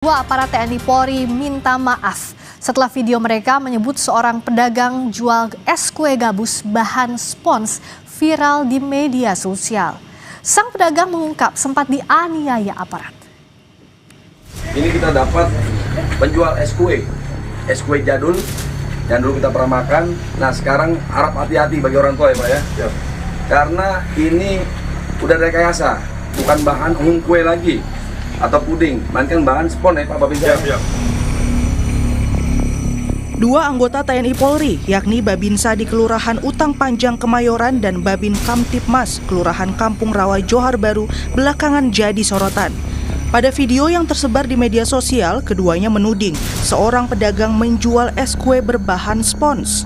Dua aparat TNI Polri minta maaf setelah video mereka menyebut seorang pedagang jual es kue gabus bahan spons viral di media sosial. Sang pedagang mengungkap sempat dianiaya aparat. Ini kita dapat penjual es kue jadul yang dulu kita pernah makan. Nah sekarang harap hati-hati bagi orang tua ya Pak ya. Karena ini udah rekayasa, bukan bahan kue lagi atau puding, melainkan bahan spon ya Pak Babinsa. Dua anggota TNI Polri, yakni Babinsa di Kelurahan Utang Panjang Kemayoran dan Babin Kamtipmas, Kelurahan Kampung Rawa Johar Baru, belakangan jadi sorotan. Pada video yang tersebar di media sosial, keduanya menuding seorang pedagang menjual es kue berbahan spons.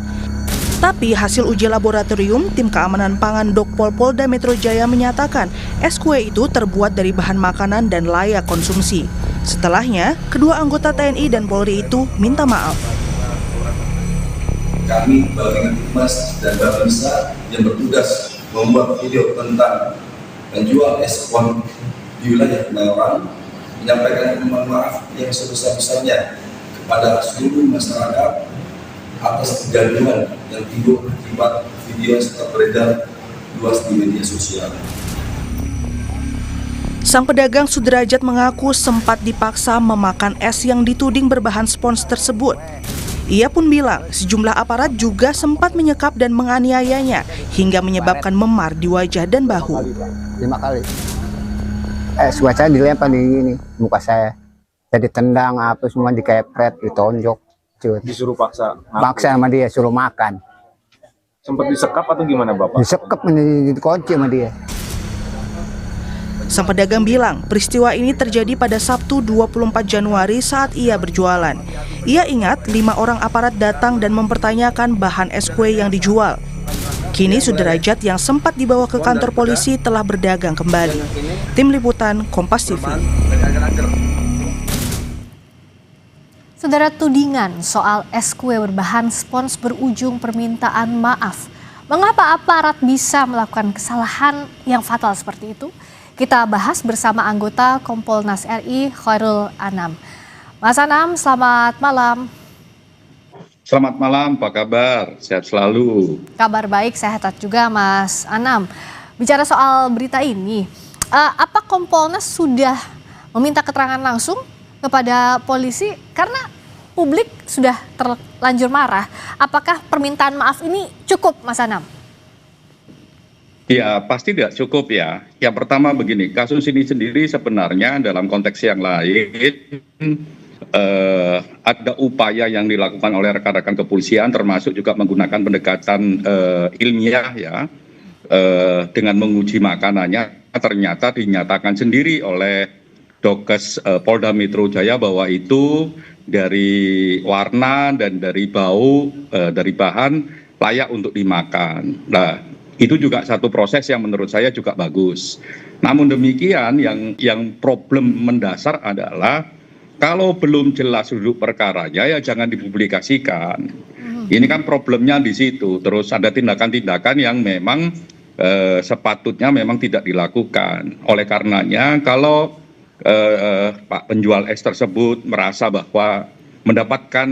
Tapi hasil uji laboratorium, tim keamanan pangan Dokpol Polda Metro Jaya menyatakan es kue itu terbuat dari bahan makanan dan layak konsumsi. Setelahnya, kedua anggota TNI dan Polri itu minta maaf. Kami Babin Kamtipmas dan Babinsa yang bertugas membuat video tentang penjual es spons di wilayah Kemayoran menyampaikan permohonan maaf yang sebesar-besarnya kepada seluruh masyarakat atas kegaduhan yang timbul akibat video yang beredar luas di media sosial. Sang pedagang Sudrajat mengaku sempat dipaksa memakan es yang dituding berbahan spons tersebut. Ia pun bilang sejumlah aparat juga sempat menyekap dan menganiayanya hingga menyebabkan memar di wajah dan bahu. 5 kali. Es saya dilempar di ini muka saya. Jadi tendang apa semua dikepret, ditonjok. Disuruh paksa sama dia, suruh makan. Sempat disekap atau gimana Bapak? Disekap, dikunci sama dia. Sang pedagang bilang peristiwa ini terjadi pada Sabtu 24 Januari saat ia berjualan. Ia ingat 5 orang aparat datang dan mempertanyakan bahan es kue yang dijual. Kini Sudrajat yang sempat dibawa ke kantor polisi telah berdagang kembali. Tim Liputan Kompas TV. Saudara, tudingan soal es kue berbahan spons berujung permintaan maaf. Mengapa aparat bisa melakukan kesalahan yang fatal seperti itu? Kita bahas bersama anggota Kompolnas RI Khairul Anam. Mas Anam, selamat malam. Selamat malam, apa kabar? Sehat selalu. Kabar baik, sehat juga Mas Anam. Bicara soal berita ini, apa Kompolnas sudah meminta keterangan langsung kepada polisi karena publik sudah terlanjur marah? Apakah permintaan maaf ini cukup, Mas Anam? Ya, pasti tidak cukup ya. Yang pertama begini, kasus ini sendiri sebenarnya dalam konteks yang lain ada upaya yang dilakukan oleh rekan-rekan kepolisian, termasuk juga menggunakan pendekatan ilmiah ya, dengan menguji makanannya. Ternyata dinyatakan sendiri oleh Dokes Polda Metro Jaya bahwa itu dari warna dan dari bau, dari bahan layak untuk dimakan. Nah, itu juga satu proses yang menurut saya juga bagus. Namun demikian yang problem mendasar adalah kalau belum jelas duduk perkaranya ya jangan dipublikasikan. Ini kan problemnya di situ. Terus ada tindakan-tindakan yang memang sepatutnya memang tidak dilakukan. Oleh karenanya kalau Pak penjual es tersebut merasa bahwa mendapatkan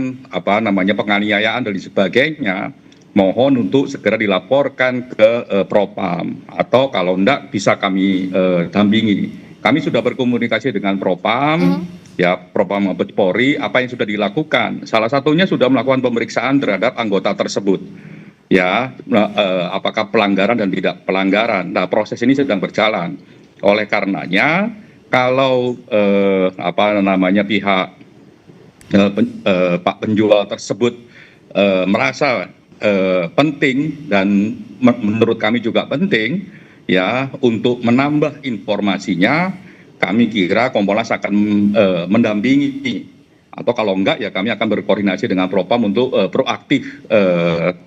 penganiayaan dan sebagainya, mohon untuk segera dilaporkan ke Propam atau kalau enggak bisa kami dampingi. Kami sudah berkomunikasi dengan Propam, ya Propam Mabes Polri, apa yang sudah dilakukan. Salah satunya sudah melakukan pemeriksaan terhadap anggota tersebut. Ya, apakah pelanggaran dan tidak pelanggaran. Nah, proses ini sedang berjalan. Oleh karenanya kalau pihak Pak penjual tersebut merasa penting dan menurut kami juga penting ya untuk menambah informasinya, kami kira Kompolnas akan mendampingi atau kalau enggak ya kami akan berkoordinasi dengan Propam untuk proaktif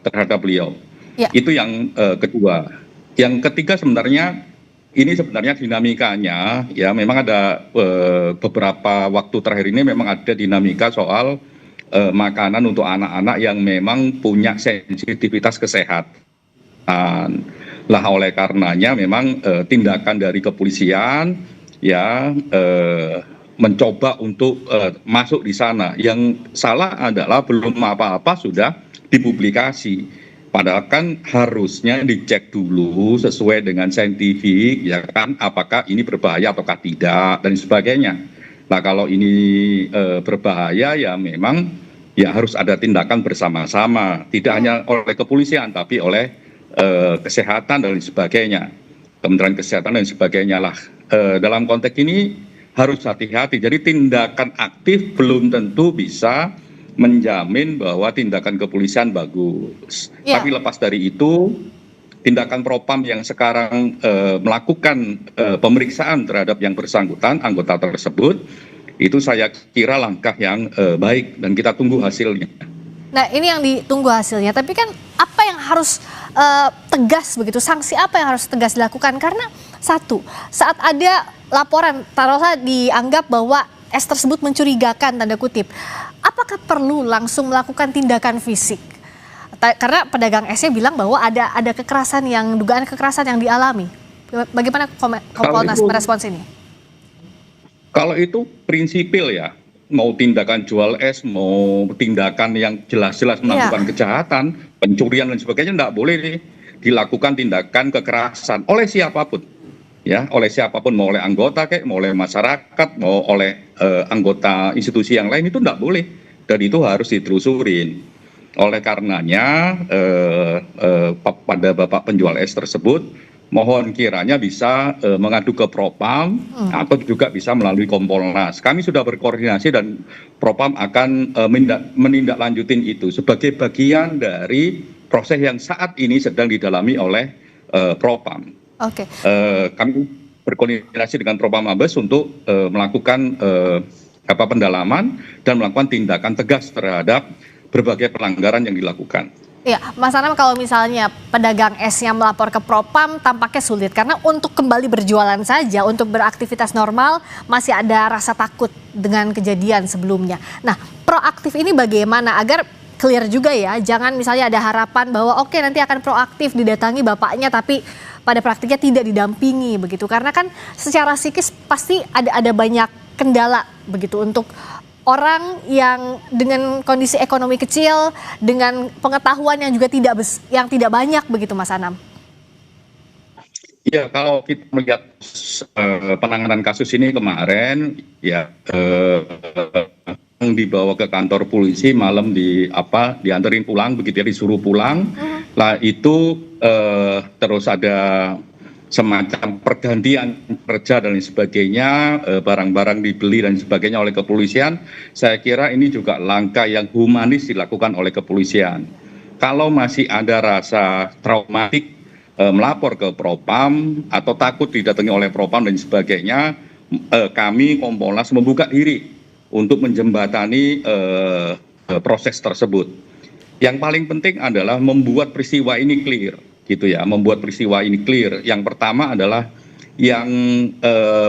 terhadap beliau. Ya. Itu yang kedua. Yang ketiga sebenarnya ini sebenarnya dinamikanya ya memang ada beberapa waktu terakhir ini memang ada dinamika soal makanan untuk anak-anak yang memang punya sensitivitas kesehatan. Lah oleh karenanya memang tindakan dari kepolisian ya mencoba untuk masuk di sana. Yang salah adalah belum apa-apa sudah dipublikasi. Padahal kan harusnya dicek dulu sesuai dengan saintifik, ya kan, apakah ini berbahaya ataukah tidak dan sebagainya. Nah kalau ini berbahaya ya memang ya harus ada tindakan bersama-sama, tidak hanya oleh kepolisian tapi oleh kesehatan dan sebagainya, Kementerian Kesehatan dan sebagainya lah. Dalam konteks ini harus hati-hati. Jadi tindakan aktif belum tentu bisa menjamin bahwa tindakan kepolisian bagus. Ya. Tapi lepas dari itu, tindakan propam yang sekarang melakukan pemeriksaan terhadap yang bersangkutan, anggota tersebut, itu saya kira langkah yang baik dan kita tunggu hasilnya. Nah ini yang ditunggu hasilnya, tapi kan apa yang harus tegas begitu, sanksi apa yang harus tegas dilakukan? Karena satu, saat ada laporan, taruhlah dianggap bahwa S tersebut mencurigakan, tanda kutip, apakah perlu langsung melakukan tindakan fisik? Karena pedagang S-nya bilang bahwa ada kekerasan yang, dugaan kekerasan yang dialami. Bagaimana Kompolnas merespons ini? Kalau itu prinsipil ya, mau tindakan jual es, mau tindakan yang jelas-jelas melakukan kejahatan, pencurian dan sebagainya, tidak boleh dilakukan tindakan kekerasan oleh siapapun. Ya, oleh siapapun, mau oleh anggota kayak, mau oleh masyarakat, mau oleh anggota institusi yang lain, itu tidak boleh. Dan itu harus ditelusurin. Oleh karenanya, pada Bapak penjual es tersebut, mohon kiranya bisa mengadu ke Propam atau juga bisa melalui Kompolnas. Kami sudah berkoordinasi dan Propam akan menindaklanjutin itu sebagai bagian dari proses yang saat ini sedang didalami oleh Propam. Oke. Kami berkoordinasi dengan Propam Mabes untuk melakukan pendalaman dan melakukan tindakan tegas terhadap berbagai pelanggaran yang dilakukan. Ya, Mas Anam, kalau misalnya pedagang esnya melapor ke Propam tampaknya sulit karena untuk kembali berjualan saja, untuk beraktivitas normal masih ada rasa takut dengan kejadian sebelumnya. Nah, proaktif ini bagaimana agar clear juga ya, jangan misalnya ada harapan bahwa oke, nanti akan proaktif didatangi bapaknya tapi pada praktiknya tidak didampingi begitu, karena kan secara psikis pasti ada banyak kendala begitu untuk orang yang dengan kondisi ekonomi kecil, dengan pengetahuan yang juga tidak banyak begitu, Mas Anam. Ya, kalau kita melihat penanganan kasus ini kemarin, ya dibawa ke kantor polisi malam dianterin pulang begitu ya, disuruh pulang. Lah itu terus ada semacam pergantian kerja dan sebagainya, barang-barang dibeli dan sebagainya oleh kepolisian. Saya kira ini juga langkah yang humanis dilakukan oleh kepolisian. Kalau masih ada rasa traumatik melapor ke Propam atau takut didatangi oleh Propam dan sebagainya, kami Kompolnas membuka diri untuk menjembatani proses tersebut. Yang paling penting adalah membuat peristiwa ini clear, gitu ya, membuat peristiwa ini clear. Yang pertama adalah yang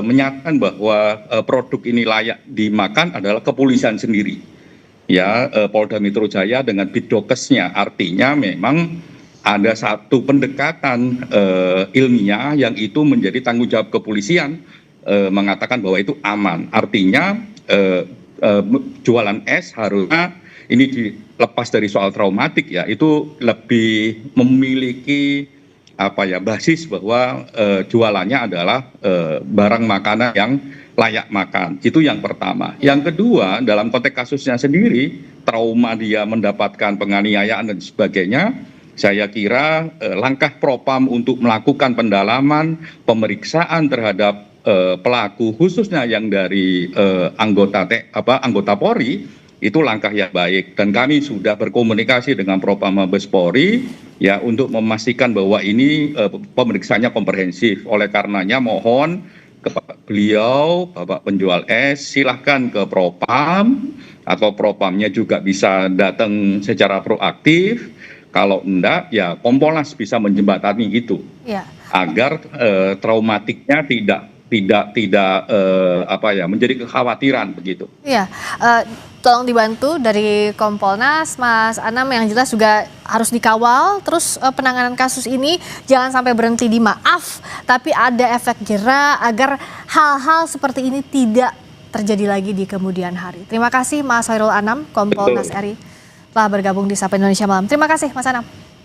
menyatakan bahwa produk ini layak dimakan adalah kepolisian sendiri, ya, Polda Metro Jaya dengan Bidokesnya. Artinya memang ada satu pendekatan ilmiah yang itu menjadi tanggung jawab kepolisian, mengatakan bahwa itu aman. Artinya jualan es harusnya ini dilepas dari soal traumatik ya, itu lebih memiliki basis bahwa jualannya adalah barang makanan yang layak makan. Itu yang pertama. Yang kedua, dalam konteks kasusnya sendiri, trauma dia mendapatkan penganiayaan dan sebagainya, saya kira langkah Propam untuk melakukan pendalaman, pemeriksaan terhadap pelaku khususnya yang dari anggota Polri, itu langkah yang baik, dan kami sudah berkomunikasi dengan Propam Mabes Polri ya untuk memastikan bahwa ini pemeriksaannya komprehensif. Oleh karenanya mohon kepada beliau, Bapak penjual es, silahkan ke Propam atau Propamnya juga bisa datang secara proaktif. Kalau enggak ya Kompolnas bisa menjembatani itu ya, agar traumatiknya tidak menjadi kekhawatiran begitu. Iya, tolong dibantu dari Kompolnas, Mas Anam, yang jelas juga harus dikawal. Terus penanganan kasus ini jangan sampai berhenti di maaf, tapi ada efek jera agar hal-hal seperti ini tidak terjadi lagi di kemudian hari. Terima kasih Mas Khairul Anam, Kompolnas RI, telah bergabung di Sapa Indonesia Malam. Terima kasih Mas Anam.